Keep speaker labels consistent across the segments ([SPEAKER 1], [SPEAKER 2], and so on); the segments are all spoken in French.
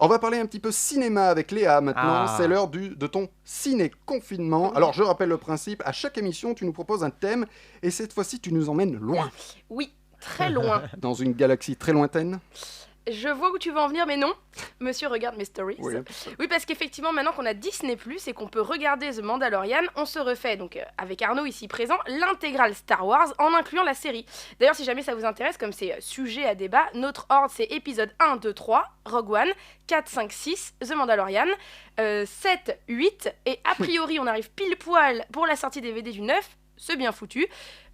[SPEAKER 1] On va parler un petit peu cinéma avec Léa maintenant. C'est l'heure de ton ciné-confinement. Alors, je rappelle le principe. À chaque émission, tu nous proposes un thème. Et cette fois-ci, tu nous emmènes loin.
[SPEAKER 2] Oui, très loin.
[SPEAKER 1] Dans une galaxie très lointaine.
[SPEAKER 2] Je vois où tu veux en venir, mais non. Monsieur regarde mes stories.
[SPEAKER 1] Oui,
[SPEAKER 2] Parce qu'effectivement, maintenant qu'on a Disney+, et qu'on peut regarder The Mandalorian, on se refait, donc avec Arnaud ici présent, l'intégrale Star Wars, en incluant la série. D'ailleurs, si jamais ça vous intéresse, comme c'est sujet à débat, notre ordre, c'est épisode 1, 2, 3, Rogue One, 4, 5, 6, The Mandalorian, 7, 8, et a priori, on arrive pile poil pour la sortie DVD du 9, c'est bien foutu.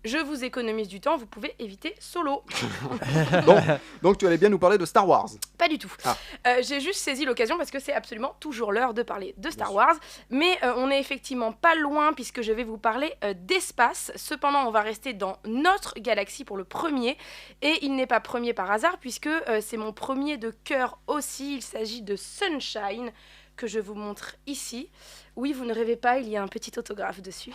[SPEAKER 2] Je vous économise du temps, vous pouvez éviter Solo.
[SPEAKER 1] donc tu allais bien nous parler de Star Wars.
[SPEAKER 2] Pas du tout. J'ai juste saisi l'occasion parce que c'est absolument toujours l'heure de parler de Star Wars. Mais on n'est effectivement pas loin puisque je vais vous parler d'espace. Cependant, on va rester dans notre galaxie pour le premier. Et il n'est pas premier par hasard puisque c'est mon premier de cœur aussi. Il s'agit de Sunshine que je vous montre ici. Oui, vous ne rêvez pas, il y a un petit autographe dessus.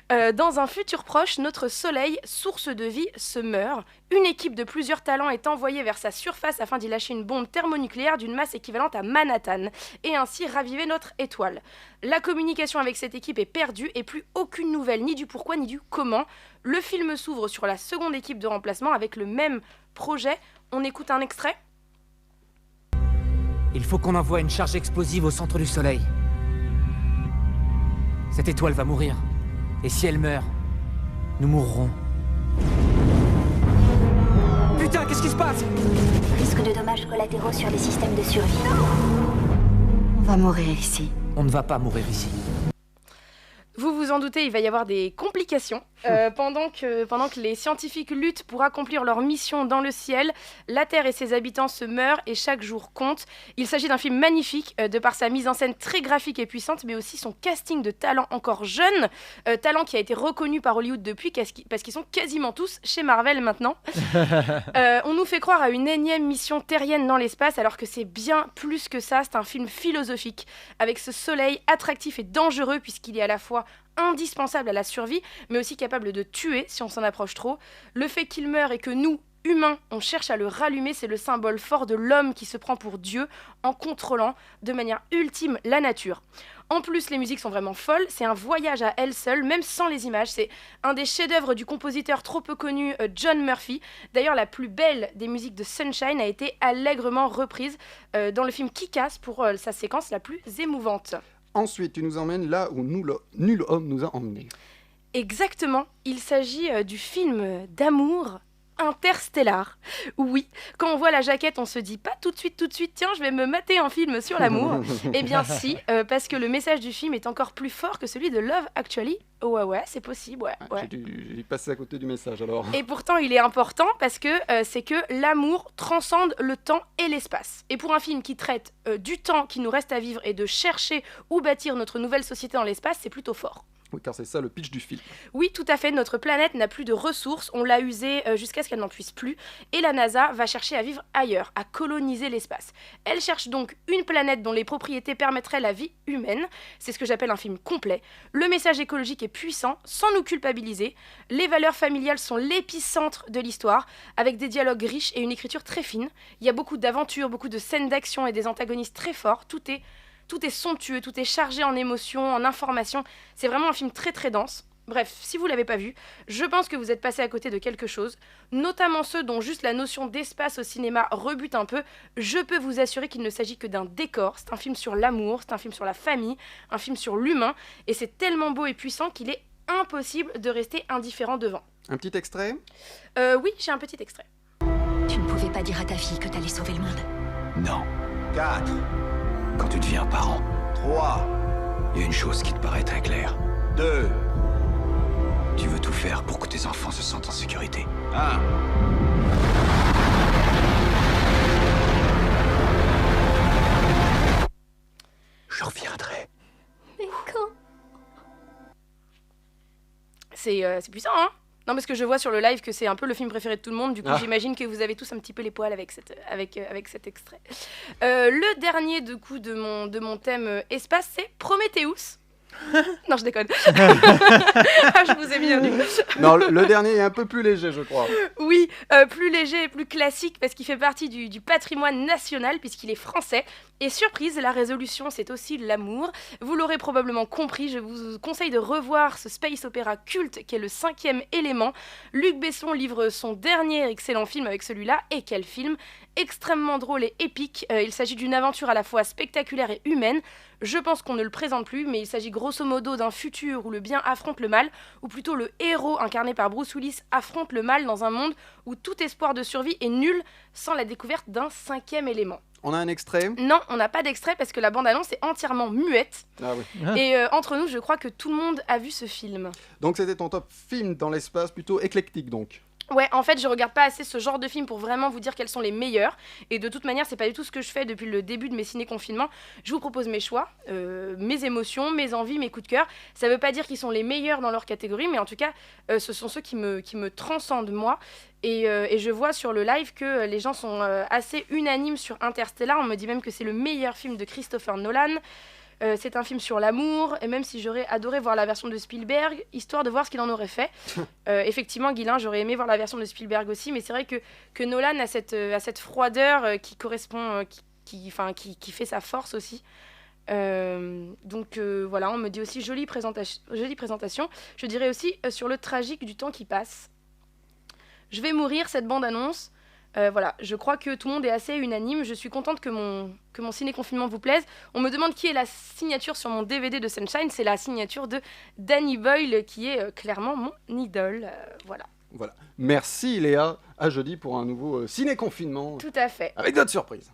[SPEAKER 2] Dans un futur proche, notre soleil, source de vie, se meurt. Une équipe de plusieurs talents est envoyée vers sa surface afin d'y lâcher une bombe thermonucléaire d'une masse équivalente à Manhattan, et ainsi raviver notre étoile. La communication avec cette équipe est perdue et plus aucune nouvelle, ni du pourquoi ni du comment. Le film s'ouvre sur la seconde équipe de remplacement avec le même projet. On écoute un extrait ?
[SPEAKER 3] Il faut qu'on envoie une charge explosive au centre du soleil. Cette étoile va mourir. Et si elle meurt, nous mourrons. Putain, qu'est-ce qui se passe ?
[SPEAKER 4] Risque de dommages collatéraux sur les systèmes de survie. On va mourir ici.
[SPEAKER 3] On ne va pas mourir ici.
[SPEAKER 2] Vous vous en doutez, il va y avoir des complications. Pendant que les scientifiques luttent pour accomplir leur mission dans le ciel, la Terre et ses habitants se meurent et chaque jour compte. Il s'agit d'un film magnifique de par sa mise en scène très graphique et puissante, mais aussi son casting de talents encore jeunes, talent qui a été reconnu par Hollywood depuis parce qu'ils sont quasiment tous chez Marvel maintenant. On nous fait croire à une énième mission terrienne dans l'espace, alors que c'est bien plus que ça. C'est un film philosophique, avec ce soleil attractif et dangereux puisqu'il est à la fois indispensable à la survie, mais aussi capable de tuer si on s'en approche trop. Le fait qu'il meure et que nous, humains, on cherche à le rallumer, c'est le symbole fort de l'homme qui se prend pour Dieu en contrôlant de manière ultime la nature. En plus, les musiques sont vraiment folles, c'est un voyage à elles seules, même sans les images. C'est un des chefs-d'œuvre du compositeur trop peu connu John Murphy. D'ailleurs, la plus belle des musiques de Sunshine a été allègrement reprise dans le film Kick-Ass pour sa séquence la plus émouvante.
[SPEAKER 1] Ensuite, tu nous emmènes là où nul homme nous a emmenés.
[SPEAKER 2] Exactement, il s'agit du film d'amour Interstellar. Oui, quand on voit la jaquette, on se dit pas tout de suite, tiens, je vais me mater un film sur l'amour. Eh bien si, parce que le message du film est encore plus fort que celui de Love Actually. Ouais, c'est possible, ouais.
[SPEAKER 1] J'ai passé à côté du message alors.
[SPEAKER 2] Et pourtant, il est important parce que c'est que l'amour transcende le temps et l'espace. Et pour un film qui traite du temps qui nous reste à vivre et de chercher où bâtir notre nouvelle société dans l'espace, c'est plutôt fort.
[SPEAKER 1] Oui, car c'est ça le pitch du film.
[SPEAKER 2] Oui, tout à fait. Notre planète n'a plus de ressources. On l'a usée jusqu'à ce qu'elle n'en puisse plus. Et la NASA va chercher à vivre ailleurs, à coloniser l'espace. Elle cherche donc une planète dont les propriétés permettraient la vie humaine. C'est ce que j'appelle un film complet. Le message écologique est puissant, sans nous culpabiliser. Les valeurs familiales sont l'épicentre de l'histoire, avec des dialogues riches et une écriture très fine. Il y a beaucoup d'aventures, beaucoup de scènes d'action et des antagonistes très forts. Tout est somptueux, tout est chargé en émotions, en informations. C'est vraiment un film très très dense. Bref, si vous ne l'avez pas vu, je pense que vous êtes passé à côté de quelque chose, notamment ceux dont juste la notion d'espace au cinéma rebute un peu. Je peux vous assurer qu'il ne s'agit que d'un décor. C'est un film sur l'amour, c'est un film sur la famille, un film sur l'humain, et c'est tellement beau et puissant qu'il est impossible de rester indifférent devant.
[SPEAKER 1] Un petit extrait ?
[SPEAKER 2] Oui, j'ai un petit extrait.
[SPEAKER 4] Tu ne pouvais pas dire à ta fille que t'allais sauver le monde.
[SPEAKER 5] Non. 4. Quand tu deviens parent. 3. Il y a une chose qui te paraît très claire. 2. Tu veux tout faire pour que tes enfants se sentent en sécurité. 1. Je reviendrai.
[SPEAKER 4] Mais quand ?
[SPEAKER 2] C'est puissant, hein ? Non, parce que je vois sur le live que c'est un peu le film préféré de tout le monde. Du coup, j'imagine que vous avez tous un petit peu les poils avec cet extrait. Le dernier de mon thème espace, c'est Prometheus. Non, je déconne. Je vous ai bien vu.
[SPEAKER 1] Non, le dernier est un peu plus léger, je crois.
[SPEAKER 2] Oui, plus léger et plus classique parce qu'il fait partie du patrimoine national puisqu'il est français. Et surprise, la résolution, c'est aussi l'amour. Vous l'aurez probablement compris, je vous conseille de revoir ce space opéra culte qui est le 5e élément. Luc Besson livre son dernier excellent film avec celui-là. Et quel film! Extrêmement drôle et épique. Il s'agit d'une aventure à la fois spectaculaire et humaine. Je pense qu'on ne le présente plus, mais il s'agit grosso modo d'un futur où le bien affronte le mal, ou plutôt le héros incarné par Bruce Willis affronte le mal dans un monde où tout espoir de survie est nul sans la découverte d'un 5e élément.
[SPEAKER 1] On a un extrait?
[SPEAKER 2] Non, on n'a pas d'extrait parce que la bande-annonce est entièrement muette.
[SPEAKER 1] Ah oui.
[SPEAKER 2] Et entre nous, je crois que tout le monde a vu ce film.
[SPEAKER 1] Donc c'était ton top film dans l'espace, plutôt éclectique donc.
[SPEAKER 2] Ouais, en fait, je regarde pas assez ce genre de film pour vraiment vous dire quels sont les meilleurs. Et de toute manière, c'est pas du tout ce que je fais depuis le début de mes ciné-confinements. Je vous propose mes choix, mes émotions, mes envies, mes coups de cœur. Ça veut pas dire qu'ils sont les meilleurs dans leur catégorie, mais en tout cas, ce sont ceux qui me transcendent moi. Et je vois sur le live que les gens sont assez unanimes sur Interstellar. On me dit même que c'est le meilleur film de Christopher Nolan. C'est un film sur l'amour, et même si j'aurais adoré voir la version de Spielberg, histoire de voir ce qu'il en aurait fait. Effectivement, Guilain, j'aurais aimé voir la version de Spielberg aussi, mais c'est vrai que Nolan a cette froideur qui correspond, qui fait sa force aussi. Donc voilà, on me dit aussi jolie présentation. Je dirais aussi sur le tragique du temps qui passe. Je vais mourir, cette bande-annonce. Voilà, je crois que tout le monde est assez unanime. Je suis contente que mon ciné-confinement vous plaise. On me demande qui est la signature sur mon DVD de Sunshine. C'est la signature de Danny Boyle, qui est clairement mon idole. Voilà.
[SPEAKER 1] Voilà. Merci Léa. À jeudi pour un nouveau ciné-confinement.
[SPEAKER 2] Tout à fait.
[SPEAKER 1] Avec d'autres surprises.